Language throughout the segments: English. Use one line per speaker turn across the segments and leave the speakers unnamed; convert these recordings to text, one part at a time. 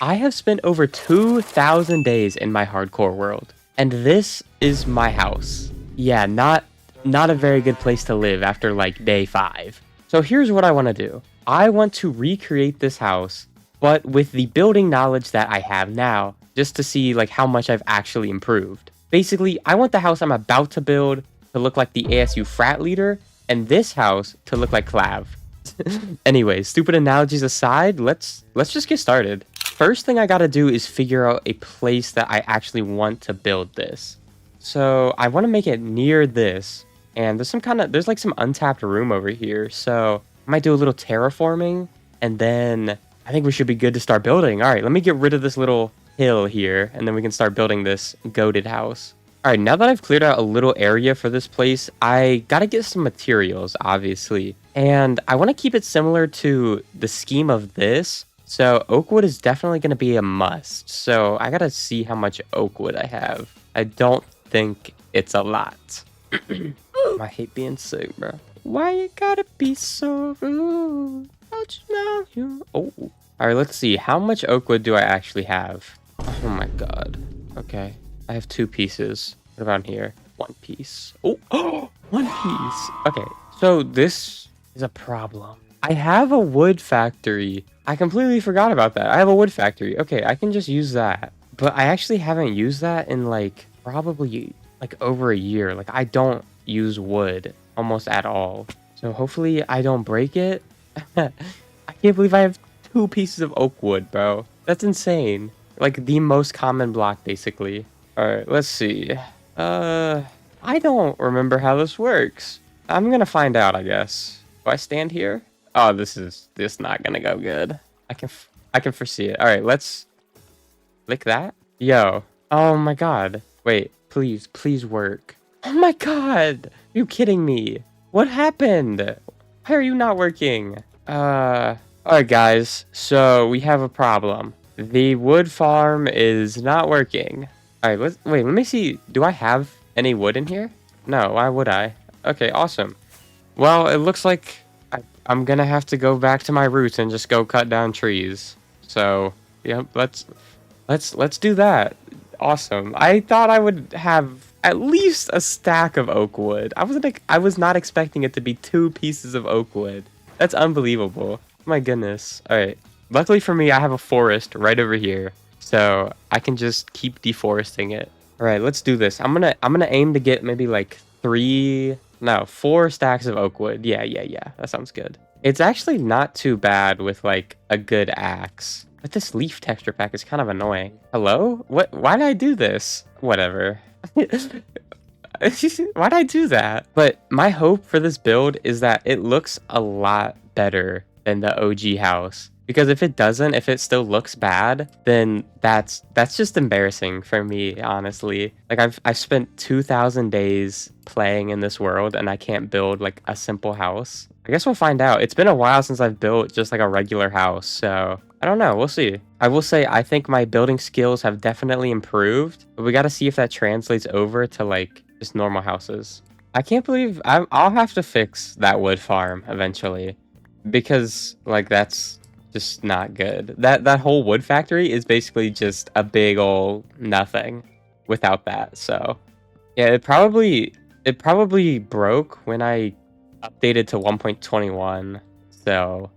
I have spent over 2,000 days in my hardcore world, and this is my house. Yeah, not a very good place to live after like day 5. So here's what I want to do. I want to recreate this house, but with the building knowledge that I have now, just to see like how much I've actually improved. Basically, I want the house I'm about to build to look like the ASU frat leader, and this house to look like Clav. Anyways, stupid analogies aside, let's just get started. First thing I gotta do is figure out a place that I actually want to build this. So I want to make it near this, and there's like some untapped room over here. So I might do a little terraforming, and then I think we should be good to start building. All right, let me get rid of this little hill here, and then we can start building this goated house. All right, now that I've cleared out a little area for this place, I gotta get some materials, obviously. And I want to keep it similar to the scheme of this. So oak wood is definitely going to be a must. So I gotta see how much oak wood I have. I don't think it's a lot. I hate being sick, bro. Why you gotta be so rude? Don't you know you? Oh. All right, let's see. How much oak wood do I actually have? Oh my god. Okay. I have 2 pieces. What about here? 1 piece. Oh, 1 piece. Okay. So this is a problem. I have a wood factory. I completely forgot about that. I have a wood factory. Okay, I can just use that. But I actually haven't used that in like probably like over a year. Like I don't use wood almost at all. So hopefully I don't break it. I can't believe I have 2 pieces of oak wood, bro. That's insane. Like the most common block basically. All right, let's see. I don't remember how this works. I'm gonna find out, I guess. Do I stand here? Oh, this not gonna go good. I can foresee it. All right, let's lick that. Yo. Oh my god. Wait, please work. Oh my god. Are you kidding me? What happened? Why are you not working? All right, guys. So we have a problem. The wood farm is not working. All right, let me see. Do I have any wood in here? No, why would I? Okay, awesome. Well, it looks like I'm gonna have to go back to my roots and just go cut down trees. So, yeah, let's do that. Awesome. I thought I would have at least a stack of oak wood. I was not expecting it to be 2 pieces of oak wood. That's unbelievable. My goodness. All right. Luckily for me, I have a forest right over here, so I can just keep deforesting it. All right, let's do this. I'm gonna aim to get maybe like 4 stacks of oak wood. Yeah. That sounds good. It's actually not too bad with like a good axe. But this leaf texture pack is kind of annoying. Hello? What? Why did I do this? Whatever. Why'd I do that? But my hope for this build is that it looks a lot better than the OG house. Because if it doesn't, if it still looks bad, then that's just embarrassing for me, honestly. Like I've spent 2,000 days playing in this world and I can't build like a simple house. I guess we'll find out. It's been a while since I've built just like a regular house, so I don't know. We'll see. I will say I think my building skills have definitely improved, but we got to see if that translates over to like just normal houses. I can't believe I'll have to fix that wood farm eventually because like that's just not good. That whole wood factory is basically just a big ol' nothing without that. So yeah, it probably broke when I updated to 1.21. So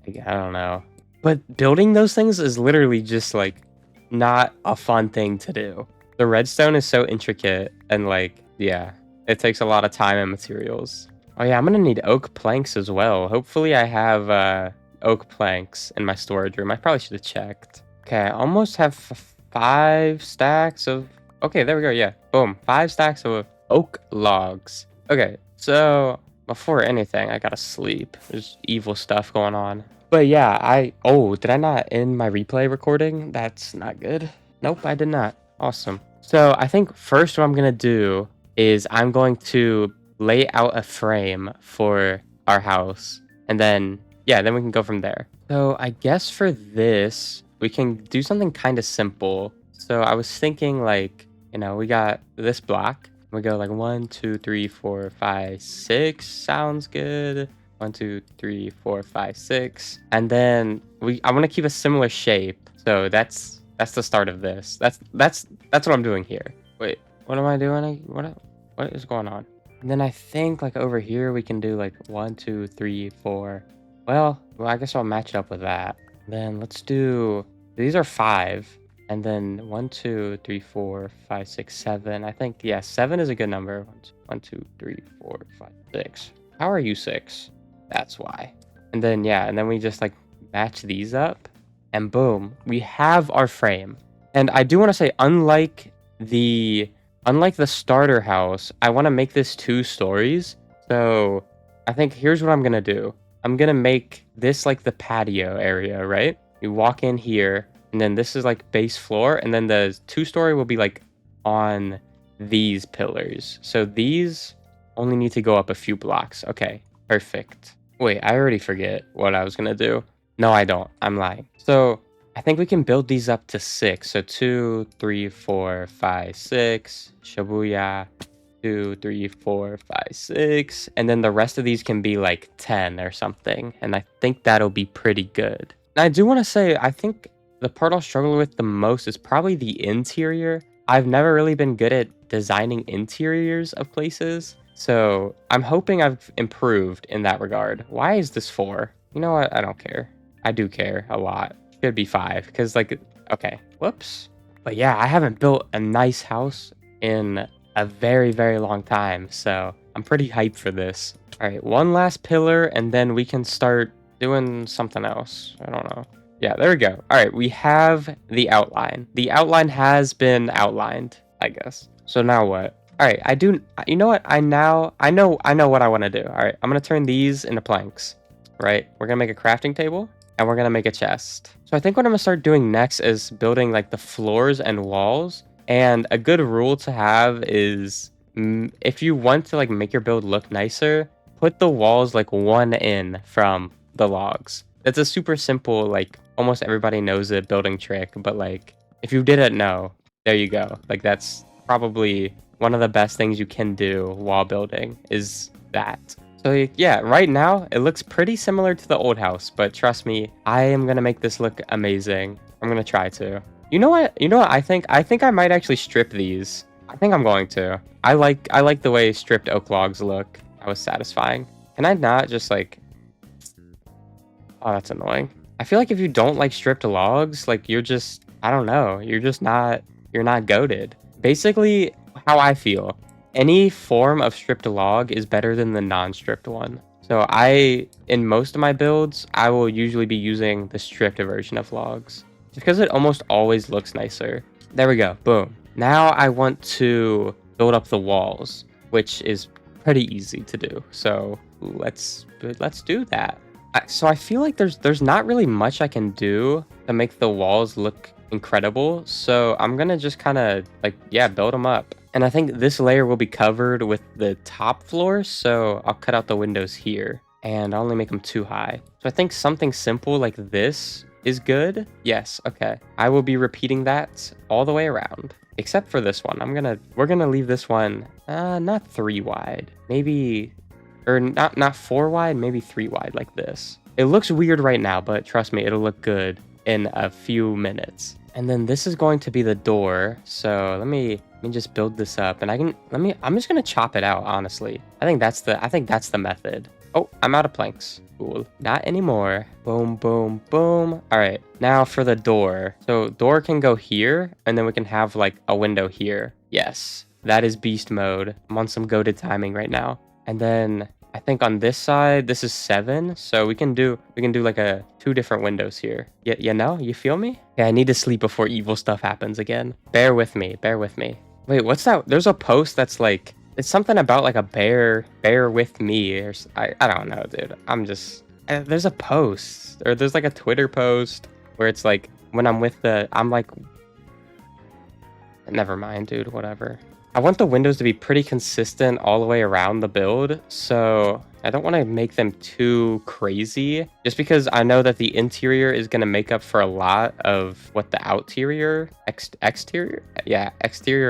I don't know. But building those things is literally just like not a fun thing to do. The redstone is so intricate and like yeah, it takes a lot of time and materials. Oh yeah, I'm gonna need oak planks as well. Hopefully I have oak planks in my storage room. I probably should have checked. Okay, I almost have 5 stacks of... Okay, there we go, yeah. Boom, 5 stacks of oak logs. Okay, so before anything, I gotta sleep. There's evil stuff going on. But yeah, oh, did I not end my replay recording? That's not good. Nope, I did not. Awesome. So I think first what I'm gonna do is I'm going to lay out a frame for our house. And then, yeah, then we can go from there. So I guess for this, we can do something kind of simple. So I was thinking like, you know, we got this block. We go like 1, 2, 3, 4, 5, 6. Sounds good. 1, 2, 3, 4, 5, 6. And then I want to keep a similar shape. So that's the start of this. That's what I'm doing here. Wait, what am I doing? What is going on? And then I think like over here we can do like 1, 2, 3, 4. Well, I guess I'll match it up with that. Then let's do, these are 5. And then 1, 2, 3, 4, 5, 6, 7. I think, yeah, 7 is a good number. 1, 2, 3, 4, 5, 6. How are you 6? That's why. And then, yeah, and then we just like match these up. And boom, we have our frame. And I do want to say, unlike the starter house, I want to make this 2 stories. So I think here's what I'm going to do. I'm going to make this like the patio area, right? You walk in here, and then this is like base floor, and then the 2-story will be like on these pillars. So these only need to go up a few blocks. Okay, perfect. Wait, I already forget what I was going to do. No, I don't. I'm lying. So I think we can build these up to 6. So 2, 3, 4, 5, 6. Shibuya. 2, 3, 4, 5, 6. And then the rest of these can be like 10 or something. And I think that'll be pretty good. And I do want to say, I think the part I'll struggle with the most is probably the interior. I've never really been good at designing interiors of places. So I'm hoping I've improved in that regard. Why is this 4? You know what? I don't care. I do care a lot. Should be 5 because like, okay, whoops. But yeah, I haven't built a nice house in a very, very long time. So I'm pretty hyped for this. All right, one last pillar and then we can start doing something else. I don't know. Yeah, there we go. All right, we have the outline. The outline has been outlined, I guess. So now what? All right, you know what? I know what I want to do. All right, I'm going to turn these into planks, right? We're going to make a crafting table and we're going to make a chest. So I think what I'm going to start doing next is building like the floors and walls. And a good rule to have is if you want to like make your build look nicer, put the walls like one in from the logs. That's a super simple, like almost everybody knows it building trick, but like if you didn't know, there you go. Like that's probably one of the best things you can do while building is that. So yeah, right now it looks pretty similar to the old house, but trust me, I am gonna make this look amazing. I'm gonna try to. You know what? I think I might actually strip these. I think I'm going to. I like the way stripped oak logs look. That was satisfying. Can I not just like? Oh, that's annoying. I feel like if you don't like stripped logs, like you're just, I don't know, you're not goated. Basically, how I feel, any form of stripped log is better than the non-stripped one. So in most of my builds, I will usually be using the stripped version of logs because it almost always looks nicer. There we go, boom. Now I want to build up the walls, which is pretty easy to do. So let's do that. So I feel like there's not really much I can do to make the walls look incredible. So I'm gonna just kind of like, yeah, build them up. And I think this layer will be covered with the top floor. So I'll cut out the windows here and I'll only make them too high. So I think something simple like this is good. Yes, okay. I will be repeating that all the way around. Except for this one. We're gonna leave this one not 3 wide. Maybe, or not 4 wide, maybe 3 wide like this. It looks weird right now, but trust me, it'll look good in a few minutes. And then this is going to be the door. So let me just build this up and I'm just gonna chop it out, honestly. I think that's the method. Oh, I'm out of planks. Cool. Not anymore. Boom, boom, boom. All right, now for the door. So door can go here and then we can have like a window here. Yes, that is beast mode. I'm on some goated timing right now. And then I think on this side, this is 7. So we can do like 2 different windows here. Yeah, you know, you feel me? Yeah, I need to sleep before evil stuff happens again. Bear with me, bear with me. Wait, what's that? There's a post that's like, it's something about like a bear with me, or I don't know, dude. I'm just, there's a post, or there's like a Twitter post where it's like, when I'm with I'm like, never mind, dude, whatever. I want the windows to be pretty consistent all the way around the build, so I don't want to make them too crazy, just because I know that the interior is going to make up for a lot of what the exterior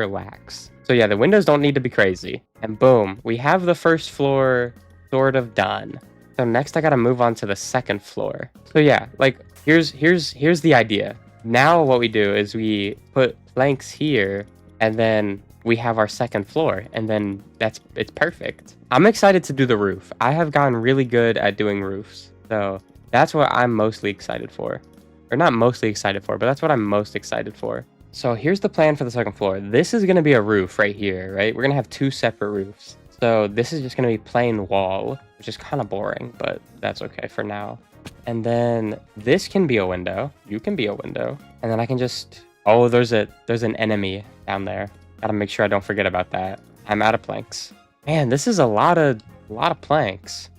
lacks. So yeah, the windows don't need to be crazy. And boom, we have the first floor sort of done. So next I got to move on to the second floor. So yeah, like here's the idea. Now what we do is we put planks here, and then we have our second floor, and then it's perfect. I'm excited to do the roof. I have gotten really good at doing roofs, so that's what I'm mostly excited for. Or not mostly excited for, but that's what I'm most excited for. So here's the plan for the second floor. This is going to be a roof right here, right? We're going to have two separate roofs. So this is just going to be plain wall, which is kind of boring, but that's okay for now. And then this can be a window. You can be a window. And then I can just... Oh, there's an enemy down there. Gotta make sure I don't forget about that. I'm out of planks. Man, this is a lot of planks.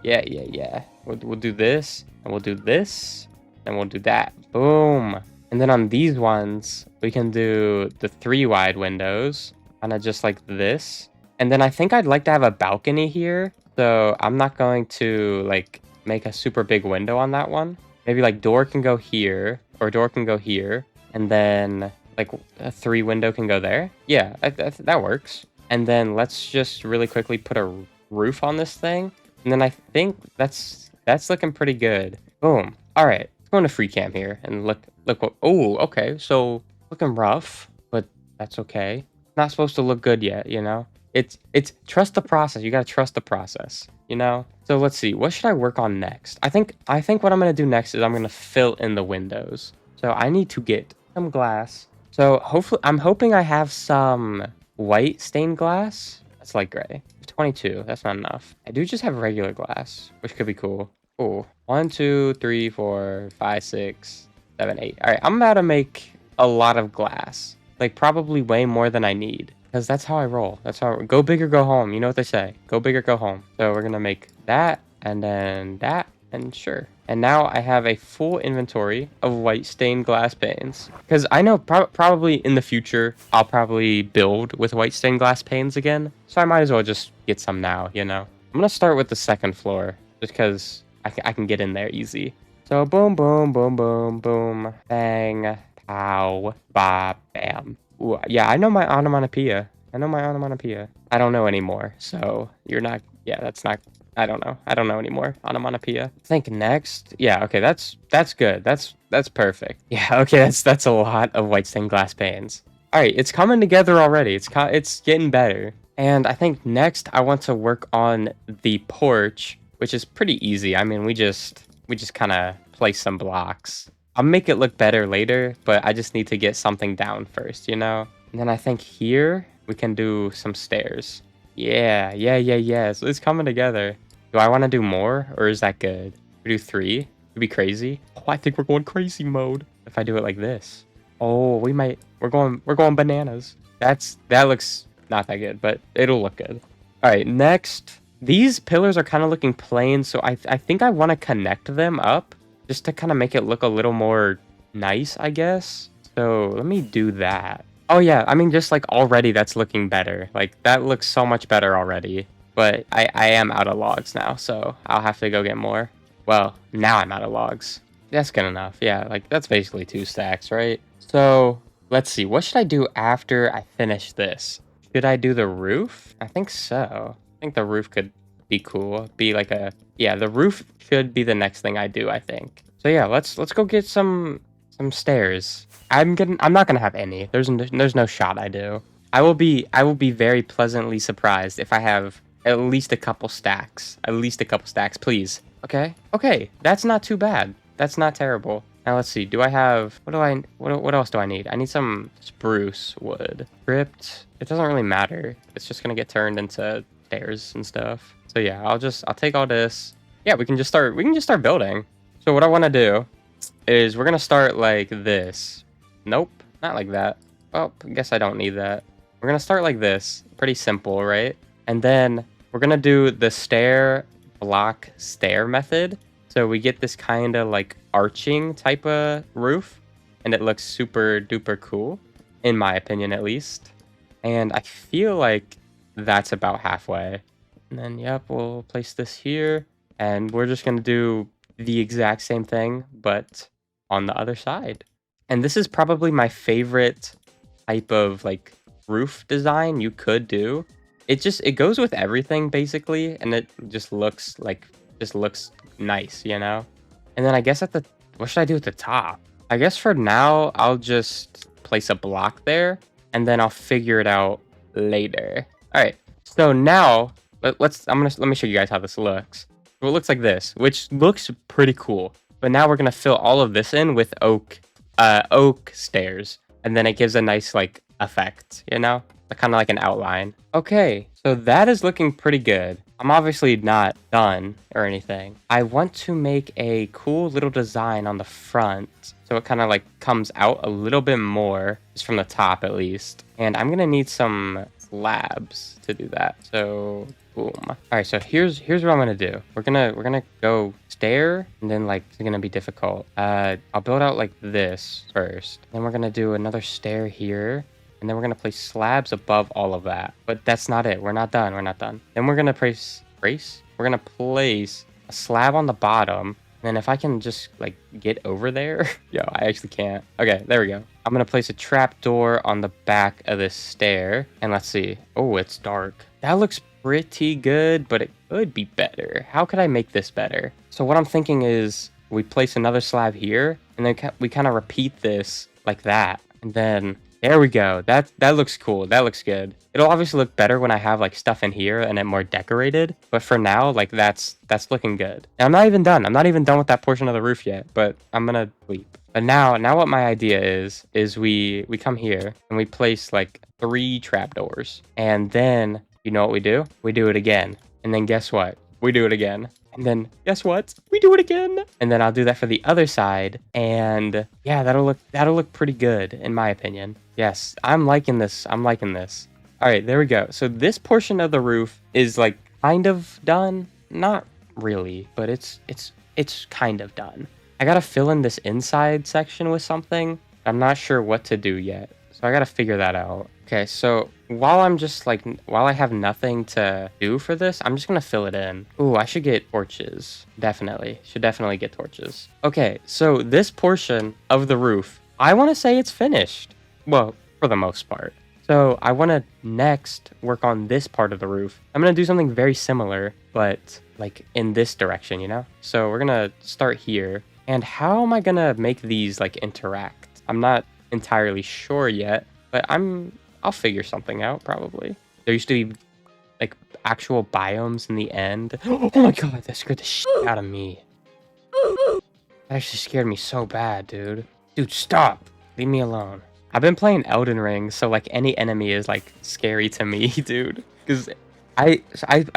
Yeah. We'll do this, and we'll do this, and we'll do that. Boom. And then on these ones, we can do the 3 wide windows, kind of just like this. And then I think I'd like to have a balcony here. So I'm not going to like make a super big window on that one. Maybe like door can go here, or door can go here. And then like a 3 window can go there. Yeah, that works. And then let's just really quickly put a roof on this thing. And then I think that's looking pretty good. Boom. All right, let's go into free cam here and look what, oh, okay. So looking rough, but that's okay. Not supposed to look good yet, you know? It's trust the process. You got to trust the process, you know? So let's see. What should I work on next? I think what I'm going to do next is I'm going to fill in the windows. So I need to get some glass. So hopefully, I'm hoping I have some white stained glass. That's light gray. 22. That's not enough. I do just have regular glass, which could be cool. Oh, 1, 2, 3, 4, 5, 6, 7, 8. All right, I'm about to make a lot of glass. Like probably way more than I need. Because that's how I roll. That's how go big or go home. You know what they say. Go big or go home. So we're going to make that, and then that, and sure. And now I have a full inventory of white stained glass panes. Because I know probably in the future, I'll probably build with white stained glass panes again. So I might as well just get some now, you know. I'm going to start with the second floor. Just because I can get in there easy. So boom, boom, boom, boom, boom. Bang, pow, ba, bam. Ooh, yeah, I know my onomatopoeia. I don't know anymore. So you're not... Yeah, that's not... I don't know anymore. Onomatopoeia. I think next. Yeah, okay, that's good. That's perfect. Yeah, okay, that's a lot of white stained glass panes. All right, it's coming together already. It's getting better. And I think next I want to work on the porch, which is pretty easy. I mean, we just kind of place some blocks. I'll make it look better later, but I just need to get something down first, you know? And then I think here we can do some stairs. Yeah. So it's coming together. Do I want to do more, or is that good? We do 3? It'd be crazy. Oh, I think we're going crazy mode. If I do it like this. Oh, we're going bananas. That looks not that good, but it'll look good. All right, next. These pillars are kind of looking plain, so I think I want to connect them up just to kind of make it look a little more nice, I guess. So let me do that. Oh yeah, I mean, just like already that's looking better. Like that looks so much better already. But I am out of logs now, so I'll have to go get more. Well, now I'm out of logs. That's good enough. Yeah, like that's basically 2 stacks, right? So let's see. What should I do after I finish this? Should I do the roof? I think so. I think the roof could be cool. Be like a... Yeah, the roof should be the next thing I do, I think. So yeah, let's go get some stairs. I'm not gonna have any. There's no shot I do. I will be very pleasantly surprised if I have at least a couple stacks. At least a couple stacks, please. Okay. That's not too bad. That's not terrible. Now let's see. Do I have... What else do I need? I need some spruce wood. Crypt. It doesn't really matter. It's just gonna get turned into stairs and stuff. So yeah, I'll take all this. Yeah, we can just start building. So what I want to do is we're gonna start like this. Nope, not like that. Well, I guess I don't need that. We're gonna start like this. Pretty simple, right? And then we're gonna do the stair block stair method. So we get this kind of like arching type of roof, and it looks super duper cool, in my opinion at least. And I feel like that's about halfway. And then, yep, we'll place this here, and we're just gonna do the exact same thing, but on the other side. And this is probably my favorite type of like roof design you could do. It goes with everything basically, and it just looks nice, you know? And then I guess what should I do at the top? I guess for now, I'll just place a block there, and then I'll figure it out later. All right. So now let me show you guys how this looks. So it looks like this, which looks pretty cool. But now we're gonna fill all of this in with oak stairs, and then it gives a nice like effect, you know, kind of like an outline. Okay, so that is looking pretty good. I'm obviously not done or anything. I want to make a cool little design on the front, so it kind of like comes out a little bit more, just from the top at least. And I'm gonna need some slabs to do that. So boom. All right, so here's what I'm gonna do. We're gonna go stair, and then like it's gonna be difficult. I'll build out like this first. Then we're gonna do another stair here. And then we're going to place slabs above all of that. But that's not it. We're not done. We're not done. Then we're going to place a slab on the bottom. And then if I can just like get over there. Yo, I actually can't. Okay, there we go. I'm going to place a trap door on the back of this stair. And let's see. Oh, it's dark. That looks pretty good, but it could be better. How could I make this better? So what I'm thinking is we place another slab here. And then we kind of repeat this like that. And then there we go. That looks cool. That looks good. It'll obviously look better when I have like stuff in here and it more decorated. But for now, like that's looking good. And I'm not even done. I'm not even done with that portion of the roof yet. But I'm gonna sleep. But now what my idea is we come here and we place like 3 trapdoors. And then you know what we do? We do it again. And then guess what? We do it again. And then guess what? We do it again. And then I'll do that for the other side. And yeah, that'll look pretty good in my opinion. Yes, I'm liking this. I'm liking this. All right, there we go. So this portion of the roof is like kind of done. Not really, but it's kind of done. I got to fill in this inside section with something. I'm not sure what to do yet. So I got to figure that out. Okay, so while I have nothing to do for this, I'm just gonna fill it in. Ooh, I should get torches. Definitely. Should definitely get torches. Okay, so this portion of the roof, I want to say it's finished. Well, for the most part. So I want to next work on this part of the roof. I'm gonna do something very similar, but like in this direction, you know? So we're gonna start here. And how am I gonna make these like interact? I'm not entirely sure yet, but I'll figure something out probably. There used to be like actual biomes in the end. Oh my god, that scared the shit out of me. That actually scared me so bad, dude. Dude, stop. Leave me alone. I've been playing Elden Ring, so like any enemy is like scary to me, dude. Because I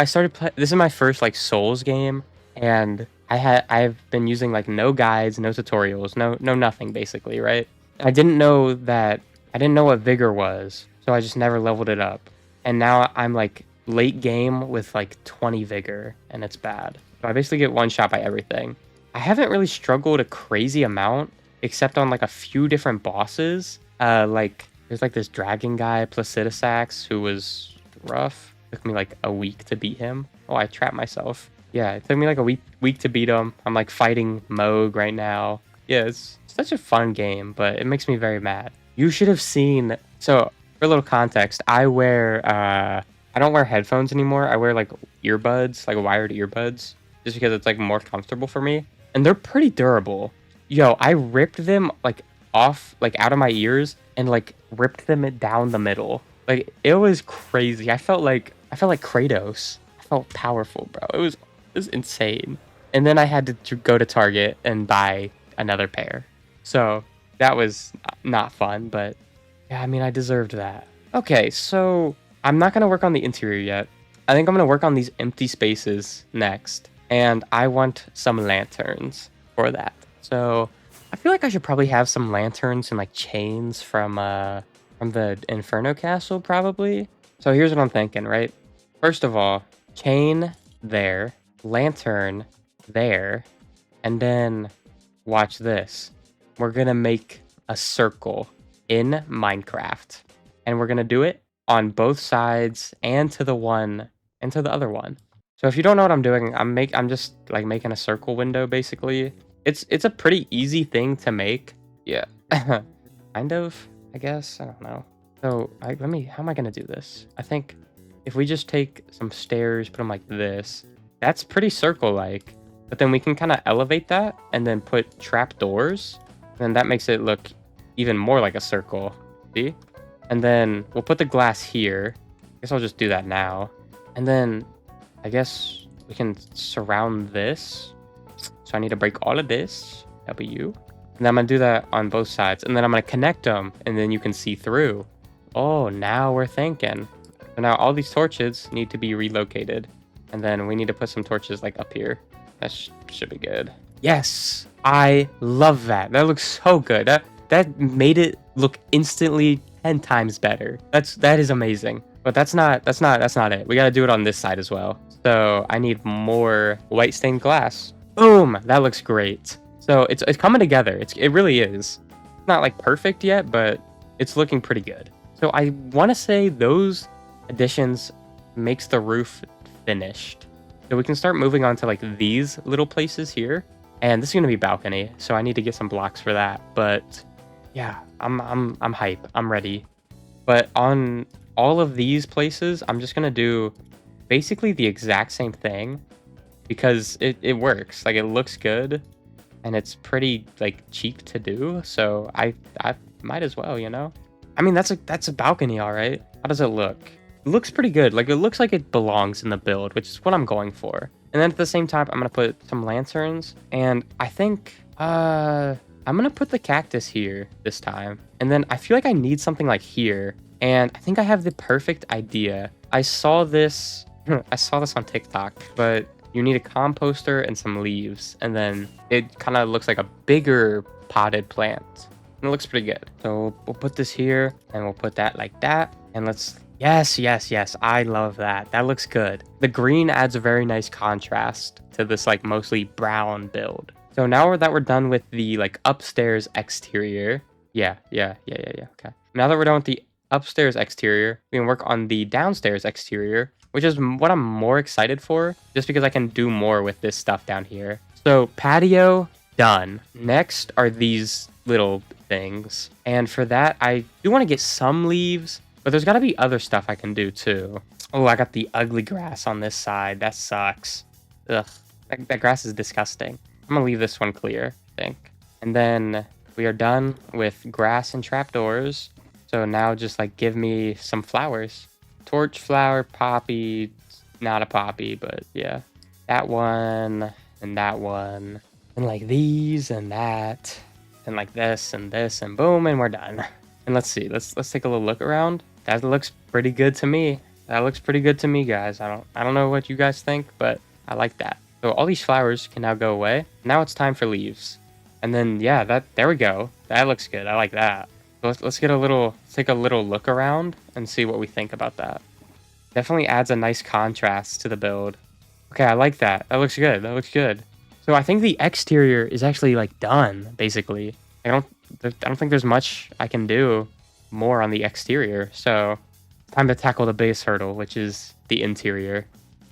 started playing. This is my first like Souls game, and I've been using like no guides, no tutorials, no nothing basically, right? I didn't know what vigor was. So I just never leveled it up. And now I'm like late game with like 20 vigor and it's bad. So I basically get one shot by everything. I haven't really struggled a crazy amount except on like a few different bosses. Like there's like this dragon guy, Placidusax, who was rough. Took me like a week to beat him. Oh, I trapped myself. Yeah, it took me like a week to beat him. I'm like fighting Moog right now. Yeah, it's such a fun game, but it makes me very mad. You should have seen. So for a little context, I don't wear headphones anymore. I wear like earbuds, like wired earbuds, just because it's like more comfortable for me. And they're pretty durable. Yo, I ripped them like off, like out of my ears and like ripped them down the middle. Like it was crazy. I felt like Kratos. I felt powerful, bro. It was insane. And then I had to go to Target and buy another pair. So that was not fun, but yeah, I mean, I deserved that. Okay, so I'm not going to work on the interior yet. I think I'm going to work on these empty spaces next. And I want some lanterns for that. So I feel like I should probably have some lanterns and like chains from the Inferno Castle, probably. So here's what I'm thinking, right? First of all, chain there, lantern there, and then watch this. We're going to make a circle in Minecraft, and we're gonna do it on both sides and to the other one. So if you don't know what I'm doing, I'm just like making a circle window basically. It's a pretty easy thing to make. Yeah. Kind of, I guess. I don't know. So how am I gonna do this? I think if we just take some stairs, put them like this, that's pretty circle like. But then we can kind of elevate that and then put trap doors And that makes it look even more like a circle. See? And then we'll put the glass here. I guess I'll just do that now. And then I guess we can surround this. So I need to break all of this. W. And then I'm going to do that on both sides. And then I'm going to connect them. And then you can see through. Oh, now we're thinking. So now all these torches need to be relocated. And then we need to put some torches like up here. That should be good. Yes, I love that. That looks so good. That made it look instantly 10 times better. That is amazing. But that's not it. We got to do it on this side as well. So I need more white stained glass. Boom, that looks great. So it's coming together. It really is. It's not like perfect yet, but it's looking pretty good. So I want to say those additions makes the roof finished. So we can start moving on to like these little places here. And this is gonna be balcony, so I need to get some blocks for that. But yeah, I'm hype. I'm ready. But on all of these places, I'm just gonna do basically the exact same thing because it works. Like it looks good and it's pretty like cheap to do. So I might as well, you know? I mean that's a balcony, all right. How does it look? It looks pretty good. Like it looks like it belongs in the build, which is what I'm going for. And then at the same time, I'm gonna put some lanterns, and I think I'm gonna put the cactus here this time. And then I feel like I need something like here, and I think I have the perfect idea. I saw this on TikTok, but you need a composter and some leaves, and then it kind of looks like a bigger potted plant. And it looks pretty good. So we'll put this here, and we'll put that like that, and let's. Yes. I love that. That looks good. The green adds a very nice contrast to this like mostly brown build. So now that we're done with the like upstairs exterior. Yeah. Okay. Now that we're done with the upstairs exterior, we can work on the downstairs exterior, which is what I'm more excited for, just because I can do more with this stuff down here. So patio, done. Next are these little things. And for that, I do want to get some leaves. But there's got to be other stuff I can do too. Oh, I got the ugly grass on this side. That sucks. Ugh, that grass is disgusting. I'm going to leave this one clear, I think. And then we are done with grass and trapdoors. So now just like give me some flowers. Torch flower, poppy, not a poppy, but yeah. That one and that one. And like these and that. And like this and boom, and we're done. And let's see, let's take a little look around. That looks pretty good to me. That looks pretty good to me, guys. I don't know what you guys think, but I like that. So all these flowers can now go away. Now it's time for leaves. And then yeah, there we go. That looks good. I like that. So let's take a little look around and see what we think about that. Definitely adds a nice contrast to the build. Okay, I like that. That looks good. So I think the exterior is actually like done, basically. I don't think there's much I can do more on the exterior. So time to tackle the biggest hurdle, which is the interior.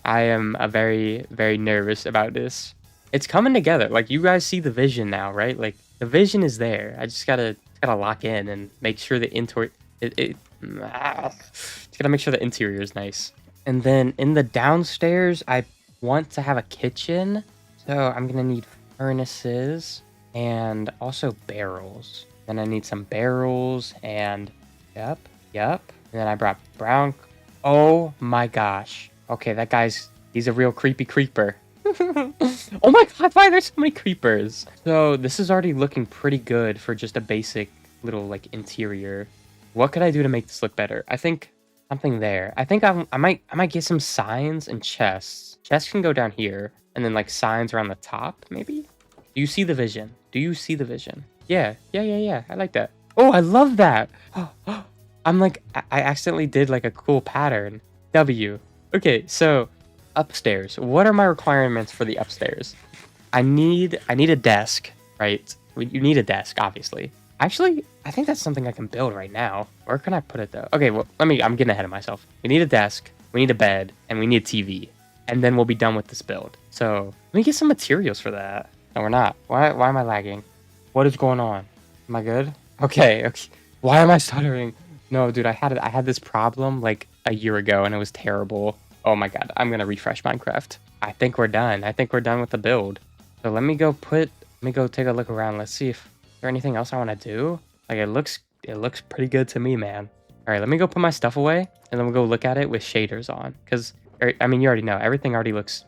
I am very, very nervous about this. It's coming together. Like you guys see the vision now, right? Like the vision is there. I just gotta lock in and make sure the just gotta make sure the interior is nice. And then in the downstairs, I want to have a kitchen. So I'm gonna need furnaces and also barrels. Then I need some barrels and yep. And then I brought brown. Oh my gosh. Okay, he's a real creepy creeper. Oh my god, why are there so many creepers? So this is already looking pretty good for just a basic little like interior. What could I do to make this look better? I think something there. I think I might get some signs and chests. Chests can go down here and then like signs around the top maybe. Do you see the vision? Yeah. I like that. Oh, I love that. I'm like, I accidentally did like a cool pattern. W. Okay, so upstairs. What are my requirements for the upstairs? I need a desk, right? You need a desk, obviously. Actually, I think that's something I can build right now. Where can I put it though? Okay, well, I'm getting ahead of myself. We need a desk, we need a bed, and we need a TV. And then we'll be done with this build. So let me get some materials for that. No, we're not. Why am I lagging? What is going on? Am I good? Okay. Why am I stuttering? No, dude, I had this problem like a year ago and it was terrible. Oh my god, I'm gonna refresh Minecraft. I think we're done with the build. So let me go take a look around. Let's see if there anything else I want to do? Like it looks pretty good to me, man. All right, let me go put my stuff away and then we'll go look at it with shaders on. Cause I mean, you already know everything already looks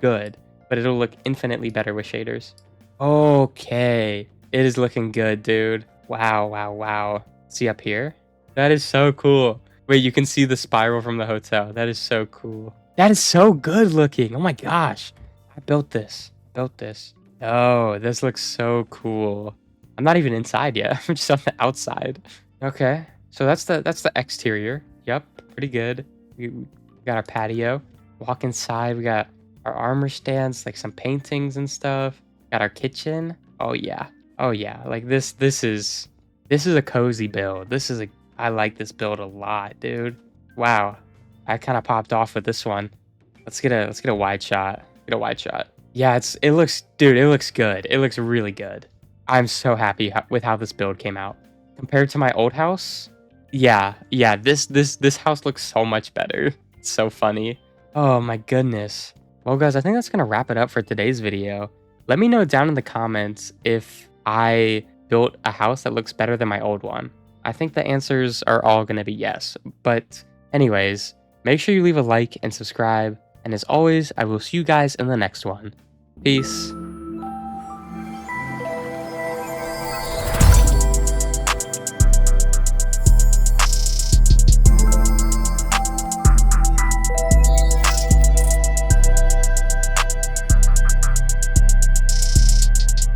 good, but it'll look infinitely better with shaders. Okay, it is looking good, dude. Wow, wow, wow. See up here? That is so cool. Wait, you can see the spiral from the hotel. That is so cool. That is so good looking. Oh my gosh. I built this. Built this. Oh, this looks so cool. I'm not even inside yet. I'm just on the outside. Okay. So that's the exterior. Yep, pretty good. We got our patio. Walk inside. We got our armor stands, like some paintings and stuff. Got our kitchen. Oh yeah. Oh yeah. Like this is a cozy build. I like this build a lot, dude. Wow. I kind of popped off with this one. Let's get a wide shot. Get a wide shot. Yeah, it looks good. It looks really good. I'm so happy with how this build came out. Compared to my old house, yeah, this house looks so much better. It's so funny. Oh my goodness. Well, guys, I think that's gonna wrap it up for today's video. Let me know down in the comments if I built a house that looks better than my old one. I think the answers are all gonna be yes. But anyways, make sure you leave a like and subscribe. And as always, I will see you guys in the next one. Peace.